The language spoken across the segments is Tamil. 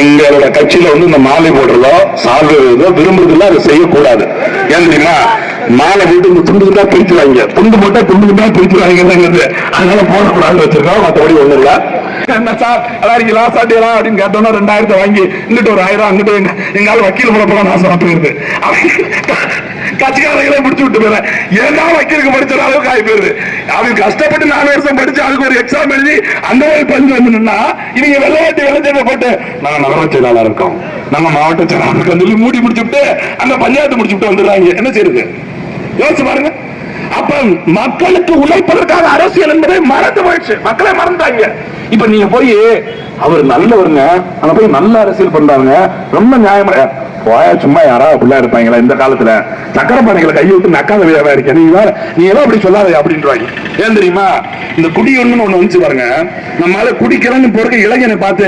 எங்களோட கட்சியில இந்த மாலை போடுறதோ சால்வதோ விரும்புறதுல அதை செய்யக்கூடாது. ஏன் தெரியுமா? மாலை போட்டு இந்த துண்டு துண்டா பிரிச்சுவாங்க, துண்டு போட்டா துண்டு துண்டா பிரிச்சுவாங்க. அதனால போடக்கூடாதுன்னு வச்சிருக்கோம். மற்றபடி ஒண்ணு இல்ல. என்ன சார் அதாரிங்களா சாட்டியலாம் அப்படின்னு கேட்டோம்னா 2000 வாங்கி இங்கிட்ட ஒரு 1000 அங்கிட்ட எங்கால வக்கீல் போல நாசம் போயிருது. கட்சிக்காரங்களே முடிச்சு விட்டு போறேன். ஏன்னா வக்கீலுக்கு படிச்ச அளவுக்கு ஆகி போயிருது. அவங்க கஷ்டப்பட்டு 4 வருஷம் படிச்சு அதுக்கு ஒரு எக்ஸாம் எழுதி அந்த மாதிரி பஞ்சு வந்துன்னா இவங்க வெள்ளையாட்டி வெள்ளச்சேர்வை போட்டு நாங்க நகர செயலாளர் இருக்கோம், நம்ம மாவட்ட செயலாளர் இருக்கோம் சொல்லி மூடி முடிச்சுட்டு அந்த பஞ்சாயத்து முடிச்சுட்டு வந்துடுறாங்க. என்ன செய்யுது யோசிச்சு பாருங்க. அப்ப மக்களுக்கு உழைப்பதற்காக அரசியல் என்பதை மறந்து போயிடுச்சு, மக்களே மறந்துட்டாங்க. இப்ப நீங்க போய் அவர் நல்லவருங்க, அங்க போய் நல்ல அரசியல் பண்றாங்க, ரொம்ப நியாயமா போயா சும்மா யாரா அப்படிலாம் இருப்பாங்களா இந்த காலத்துல? சக்கரை பானைகளை கையை விட்டு நக்காத வியாபாரம் இருக்க நீ ஏதோ அப்படி சொல்லாத அப்படின்றாங்க. ஏன் தெரியுமா? இந்த குடி ஒண்ணு வந்துச்சு பாருங்க. நம்மளால குடிக்கிறேன்னு பொறுக்க இளைஞனை பார்த்து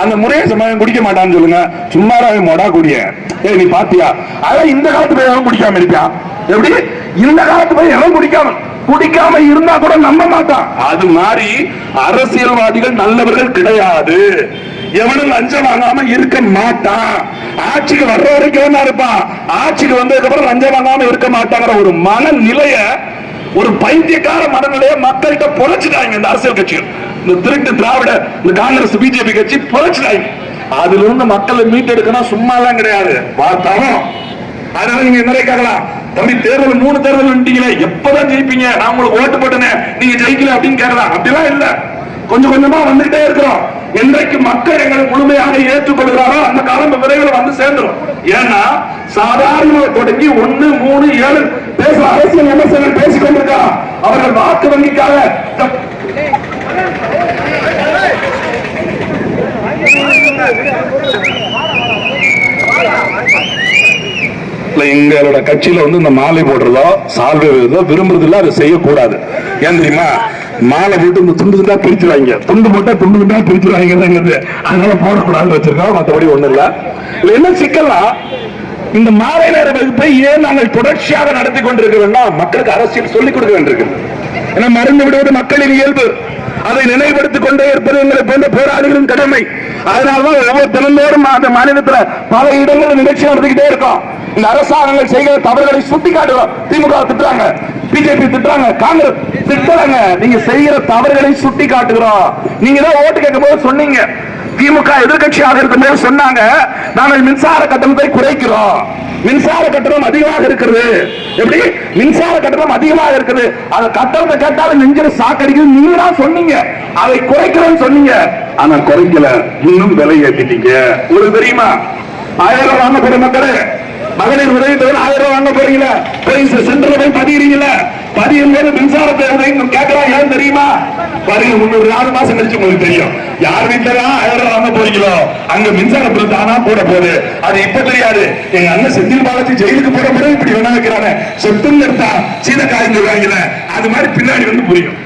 அந்த முறைய சமயம் குடிக்க மாட்டான்னு சொல்லுங்க, சும்மாராவே மொடா குடிய நீ பாத்தியா? அதான் இந்த காலத்து போய் குடிக்காம இருக்கான். எப்படி இந்த காலத்து போய் எவன் குடிக்காம இருந்தா கூட நம்ப மாட்டான். அது மாதிரி அரசியல்வாதிகள் நல்லவர்கள் கிடையாது. எவனும் லஞ்சம் வாங்காம இருக்க மாட்டான். ஆட்சிக்கு வர்ற வரைக்கும் இருப்பான், ஆட்சிக்கு வந்ததுக்கு அப்புறம் லஞ்சம் வாங்காம இருக்க மாட்டாங்கிற ஒரு மனநிலைய, ஒரு பைத்தியக்கார மனநிலைய மக்கள்கிட்ட பொழைச்சிட்டாங்க இந்த அரசியல் கட்சிகள். இந்த திருட்டு திராவிட, இந்த காங்கிரஸ் பிஜேபி கட்சி பொழைச்சிட்டாங்க. அதுல இருந்து மக்களை மீட்டெடுக்கணும் சும்மா எல்லாம் கிடையாது, பார்த்தாலும். அதனால நீங்க நிறைய கேட்கலாம், தம்பி தேர்தல் 3 தேர்தல் வந்துட்டீங்களே எப்பதான் ஜெயிப்பீங்க, நான் உங்களுக்கு ஓட்டு போட்டேன் நீங்க ஜெயிக்கல அப்படின்னு கேட்கலாம். அப்படிலாம் இல்ல, கொஞ்சம் கொஞ்சமா வந்துட்டே இருக்கிறோம். என்றைக்கு மக்கள் எங்களை முழுமையாக ஏற்றுக்கொள்கிறாரோ அந்த காலம் விரைவில் வந்து சேர்ந்துடும். ஏன்னா சாதாரண தொடங்கி 1, 3, 7 பேச அரசியல் விமர்சகர்கள் பேசிக் கொண்டிருக்கிறார். அவர்கள் வாக்கு வங்கிக்காக எங்களோட கட்சியில இந்த மாலை போடுறதோ சால்வதோ விரும்புறதுல அதை செய்யக்கூடாது. ஏன் தெரியுமா? மாலை போட்டு இந்த துண்டு துண்டா பிரிச்சுவாங்க, துண்டு போட்டா துண்டு துண்டா பிரிச்சுவாங்க. அதனால போடக்கூடாதுன்னு வச்சிருக்கோம். மற்றபடி ஒண்ணு இல்ல. என்ன சிக்கலா இந்த மாலை நேர வகுப்பை ஏன் நாங்கள் தொடர்ச்சியாக நடத்தி கொண்டிருக்க வேண்டாம்? மக்களுக்கு அரசியல் சொல்லிக் கொடுக்க வேண்டியிருக்கு. ஏன்னா மறந்து விடுவது மக்களின் இயல்பு, அதை நினைவுபடுத்திக் கொண்டே இருப்பது எங்களை போன்ற போராளிகளின் கடமை. அதனால்தான் ஒவ்வொரு தினந்தோறும் அந்த மாநிலத்தில் பல இடங்களில் நிகழ்ச்சி நடத்திக்கிட்டே இருக்கோம். இந்த அரசாங்கங்கள் செய்கிற தவறுகளை சுட்டி காட்டுறோம். திமுக திட்டுறாங்க, பிஜேபி திட்டுறாங்க, காங்கிரஸ் திட்டுறாங்க. நீங்க செய்கிற தவறுகளை சுட்டி காட்டுகிறோம். நீங்க தான் ஓட்டு கேட்கும் போது சொன்னீங்க, திமுக எதிர்கட்சியாக இருக்கும் போது சொன்னாங்க, நாங்கள் மின்சார கட்டணத்தை குறைக்கிறோம், மின்சார கட்டணம் அதிகமாக இருக்கிறது. எப்படி மின்சார கட்டணம் அதிகமாக இருக்குது? அந்த கட்டணத்தை கேட்டாலும் நெஞ்சில சாக்கடிக்குது. நீங்க தான் சொன்னீங்க அதை குறைக்கிறோம்னு சொன்னீங்க. ஆனா குறைக்கல, இன்னும் விலை ஏற்றிட்டீங்க. உங்களுக்கு தெரியுமா? 1000 வாங்க போற மக்களே, மகளிர் உதவி தொகை 1000 வாங்க போறீங்களா? சென்டர்ல போய் பதிகிறீங்களா? பதியும் போது மின்சாரத்தை கேட்கலாம். ஏன் தெரியுமா? பாருங்க, 300 மாசம் கழிச்சு உங்களுக்கு தெரியும் யார் வீட்டுல 1000 வாங்க போறீங்களோ அங்க மின்சார பில் தானா போட போகுது. அது இப்ப தெரியாது. எங்க அண்ணன் செந்தில் பாலாஜி ஜெயிலுக்கு போற போது இப்படி வேணா வைக்கிறாங்க, சொத்துன்னு எடுத்தா சீதக்காரங்க சொல்றாங்கல்ல, அது மாதிரி பின்னாடி புரியும்.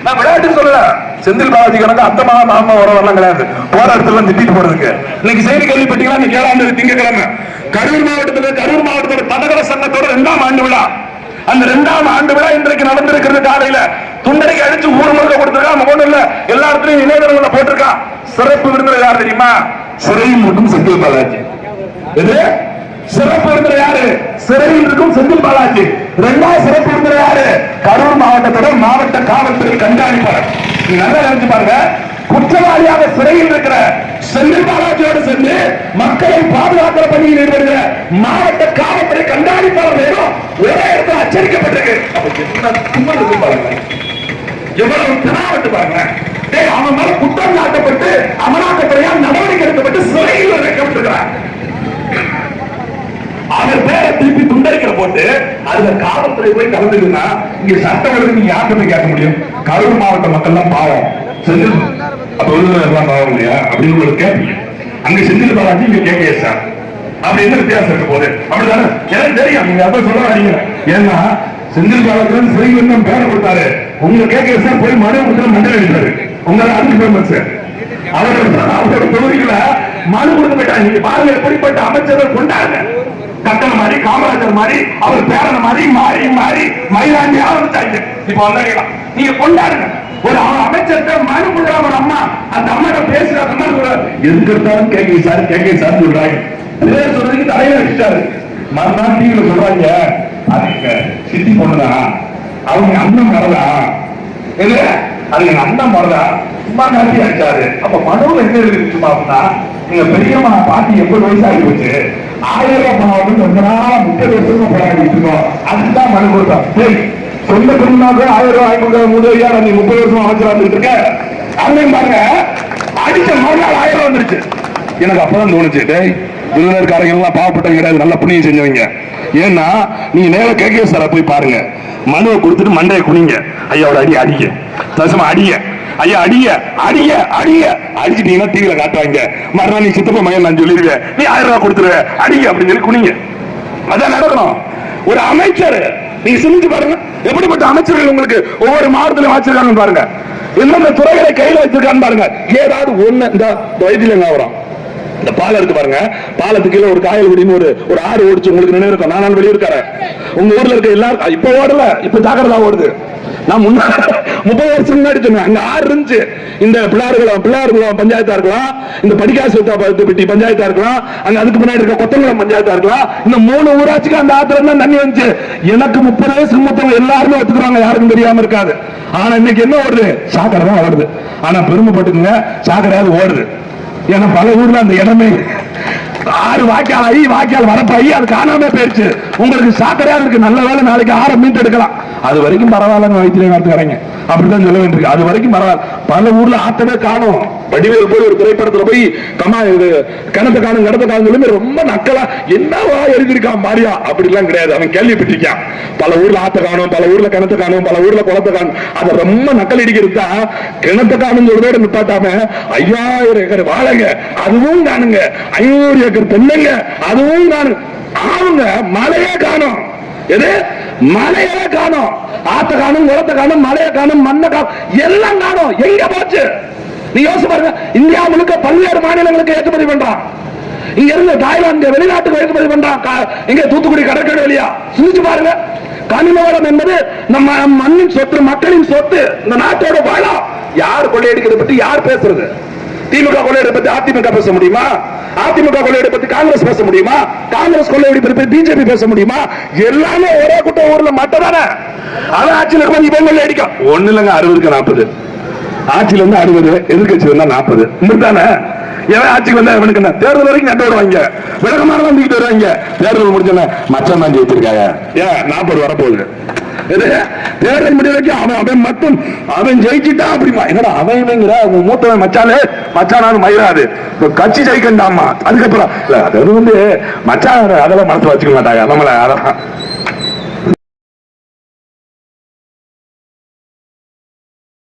நான் விளையாட்டு சொல்லல, செந்தில் பாலாஜி கணக்கு அந்த மாமா வரலாம் கிடையாது, போற இடத்துல திட்டிட்டு போறதுக்கு. இன்னைக்கு செய்தி கேள்விப்பட்டீங்கன்னா இன்னைக்கு 7ஆம் தேதி திங்கட்கிழமை கரூர் மாவட்டத்தில் தடகள சங்கத்தோட 2ஆம் ஆண்டு விழா. அந்த 2ஆம் ஆண்டு விழா இன்றைக்கு நடந்திருக்கிறது. காலையில துண்டடிக்கு அடிச்சு ஊர் முழுக்க கொடுத்திருக்கான். ஒண்ணு இல்ல, எல்லா இடத்துலயும் இணையதளங்களை போட்டிருக்கான். சிறப்பு விருந்தினர் யார் தெரியுமா? சிறையில் இருக்கும் செந்தில் பாலாஜி. இது சிறப்பு விருந்தினர் யாரு? சிறையில் இருக்கும் செந்தில் பாலாஜி. 2வது சிறப்பு விருந்தினர் யாரு? கரூர் மாவட்டத்தோட மாவட்ட காவல்துறை கண்காணிப்பாளர். நல்லா நினைச்சு பாருங்க, குற்றவாளியாக சிறையில் இருக்கிற செந்தில் பாலாஜியோடு சென்று மக்களை பாதுகாக்கிற பணியில் ஈடுபடுகிற மாவட்ட காவல்துறை கண்காணிப்பாளர் வேணும் ஒரே இடத்துல அச்சரிக்கப்பட்டிருக்கு. எவ்வளவு தினாவட்டு பாருங்க. அவன் மேல குற்றம் சாட்டப்பட்டு அமலாக்கத்துறையால் நடவடிக்கை எடுக்கப்பட்டு சிறையில் வைக்கப்பட்டிருக்கிறார். அவர் பேரை திருப்பி துண்டறிக்கிற போட்டு அதுல காவல்துறை போய் கலந்துக்குன்னா இங்க சட்டம் எடுத்து நீங்க யார்கிட்ட போய் கேட்க முடியும்? கரூர் மாவட்ட மக்கள் தான் பாவம், செந்தில் அப்ப எல்லாம் பாவம் இல்லையா அப்படின்னு உங்களுக்கு கேட்பீங்க. அங்க செந்தில் பாலாஜி இங்க கேட்க சார் அப்படி என்ன வித்தியாசம் இருக்க போது? அப்படித்தானே எனக்கு தெரியும். நீங்க அப்ப சொல்ல வரீங்க. ஏன்னா செந்தில் பாலாஜி சிறை வந்தம் பேரை கொடுத்தாரு. உங்க கேட்க சார் போய் மனு கொடுத்த மண்டல எழுதாரு. உங்களை அதுக்கு ஃபேமஸ். அவரோட தொகுதிகளை மனு கொடுத்து போயிட்டாங்க. நீங்க பாருங்க எப்படிப்பட்ட அமைச்சர்கள் கொண்டாங்க. கட்டணம் மாதிரி, காமராஜர் மாதிரி, அவர் பேரன மாதிரி மாறி மாறி மயிலாண்டி ஆரம்பிச்சாங்க. இப்ப வந்தாங்க, நீங்க கொண்டாடுங்க. ஒரு அமைச்சர்கிட்ட அந்த அம்மா பேசுற அம்மா எதுக்கு எடுத்தாலும் கேட்க சார் சொல்றாங்க. பேர் சொல்றதுக்கு தலையில வச்சுட்டாரு. மறுநாள் டிவியில சொல்றாங்க, அதுக்கு சித்தி பொண்ணுதான், அவங்க அண்ணன் வரலாம், அது எங்க அண்ணன் வரலாம், சும்மா காட்டி அடிச்சாரு. அப்ப மனுவில் என்ன இருக்குமா அப்படின்னா, நீங்க பெரியம்மா பாட்டி 80 வயசு ஆகி போச்சு, 1000 ரூபாய் பணம் வந்து கொஞ்ச நாள் 30 வருஷமா போராடிட்டு இருக்கோம், அதுதான் மனு கொடுத்தோம். சரி, சொந்த பெருமாக்கு 1000 ரூபாய் வாங்கி முதலியா நீ 30 வருஷமா அமைச்சரா வந்துட்டு இருக்க அண்ணன் பாருங்க. அடிச்ச மறுநாள் 1000 ரூபாய் வந்துருச்சு. எனக்கு அப்பதான் தோணுச்சு, விருதுநகர்காரங்க எல்லாம் பாவப்பட்டவங்க கிடையாது, நல்ல புண்ணியம் செஞ்சவங்க. ஏன்னா நீங்க நேரம் கேட்க சார போய் பாருங்க, மனுவை கொடுத்துட்டு மண்டையை குனிங்க, ஐயாவோட அடிக்க தசமா அடிங்க, ஐயா அடிச்சிட்டீங்கன்னா டிவியில காட்டுவாங்க. மறுநாள் நீ சித்தப்பா மகன் நான் சொல்லிடுவேன், நீ 1000 ரூபாய் கொடுத்துருவ அடிங்க அப்படின்னு சொல்லி குனிங்க. அதான் நடக்கணும். ஒரு அமைச்சர் நீங்க சிந்திச்சு பாருங்க, எப்படிப்பட்ட அமைச்சர்கள் உங்களுக்கு ஒவ்வொரு மாவட்டத்திலும் வச்சிருக்காங்க பாருங்க, எந்தெந்த துறைகளை கையில வச்சிருக்கான்னு பாருங்க. ஏதாவது ஒண்ணு இந்த வைத்தியில என்ன வரும், இந்த பாலம் இருக்கு பாருங்க, பாலத்துக்கு கீழே ஒரு காயல்குடின்னு ஒரு ஆறு ஓடிச்சு, உங்களுக்கு நினைவு இருக்கும். நான் வெளியிருக்கிறேன், உங்க ஊர்ல இருக்க எல்லாரும் இப்ப ஓடல, இப்ப ஜாக்கிரதா ஓடுது. நான் 30 வருஷம் முன்னாடி சொன்னேன், அங்க ஆறு இருந்துச்சு. இந்த பிள்ளாறுகுளம் பஞ்சாயத்தா இருக்கலாம், இந்த படிக்காசுப்பட்டி பஞ்சாயத்தா இருக்கலாம், அங்க அதுக்கு முன்னாடி இருக்க கொத்தங்குளம் பஞ்சாயத்தா இருக்கலாம். இந்த 3 ஊராட்சிக்கு அந்த ஆத்துல தான் தண்ணி வந்துச்சு. எனக்கு 30 வயசுக்கு மொத்தம் எல்லாருமே வச்சுக்கிறாங்க, யாருக்கும் தெரியாம இருக்காது. ஆனா இன்னைக்கு என்ன ஓடுது, சாக்கடை தான் ஓடுது. ஆனா பெருமைப்பட்டுக்குங்க, சாக்கடையாவது ஓடுது. ஏன்னா பல ஊர்ல அந்த இடமே ஆறு வாய்க்கால் வரப்பாயி அது காணாம போயிருச்சு. உங்களுக்கு சாக்கடையா இருக்கு, நல்ல வேலை நாளைக்கு 6 மீன் எடுக்கலாம், அது வரைக்கும் பரவாயில்ல வைத்திய நடத்துறாங்க, அப்படிதான் சொல்ல வேண்டியிருக்கு. அது வரைக்கும் பரவாயில்ல. பல ஊர்ல ஆத்தவே காணும். வடிவேல் போய் ஒரு திரைப்படத்துல போய் கிணத்த காணும் சொல்லி ரொம்ப நக்கலா என்னவா எழுதிருக்கான் மாரியா, அப்படி எல்லாம் கிடையாது. அவன் கேள்விப்பட்டிருக்கான், பல ஊர்ல ஆத்த காணும், பல ஊர்ல கிணத்த காணும், பல ஊர்ல குளத்தை காணும். அதை ரொம்ப நக்கல் அடிக்கிறது தான். கிணத்த காணும் சொல்றதோட நிப்பாட்டாம 5000 ஏக்கர் வாழைங்க அதுவும் காணுங்க, 500 ஏக்கர் தென்னைங்க அதுவும் காணும். அவங்க மழையே காணும், எது மலையே காணும், ஆத்த காணும், குளத்தை காணும், மலையை காணும், மண்ணை காணும், எல்லாம் காணும். எங்க போச்சு நீ யோசிச்சு பாருங்க. இந்தியா முழுக்க பல்வேறு மாநிலங்களுக்கு ஏற்றுமதி பண்றான். இங்க இருந்து தாய்லாந்து வெளிநாட்டுக்கு ஏற்றுமதி பண்றான். எங்க தூத்துக்குடி கடற்கரை வழியா சிந்திச்சு பாருங்க. கனிம வளம் என்பது நம்ம மண்ணின் சொத்து, மக்களின் சொத்து, இந்த நாட்டோட வளம். யார் கொள்ளையடிக்கிறத பத்தி யார் பேசுறது? திமுக கொள்ளையடிப்பை பத்தி அதிமுக பேச முடியுமா? அதிமுக கொள்ளையடிப்பை பத்தி காங்கிரஸ் பேச முடியுமா? காங்கிரஸ் கொள்ளையடிப்பை பத்தி பிஜேபி பேச முடியுமா? எல்லாமே ஒரே கூட்டம் ஊர்ல மட்டும்தானே. அவன் ஆட்சியில் இருக்கும், இவன் கொள்ளையடிக்க ஒண்ணு இல்லைங்க. 60க்கு 40, ஆட்சியில இருந்து 60, எதிர்கட்சி வந்தா 40 தானே. எவன் ஆட்சிக்கு வந்தா இவனுக்கு என்ன? தேர்தல் வரைக்கும் நட்டு வருவாங்க, விளக்கமான தூக்கிட்டு வருவாங்க. தேர்தல் முடிச்சோன்னா மச்சம் தான் ஜெயிச்சிருக்காங்க, ஏன் 40 வரப்போகுது. தேர்தல் முடிவு வரைக்கும் அவன் மட்டும் அவன் ஜெயிச்சுட்டா அப்படிமா என்னடா அவங்கிற மூத்தவன் மச்சானாலும் மயிராது கட்சி ஜெயிக்கண்டாமா. அதுக்கப்புறம் இல்ல அது வந்து மச்சான் அதெல்லாம் மனசுல வச்சுக்க மாட்டாங்க நம்மள. அதெல்லாம்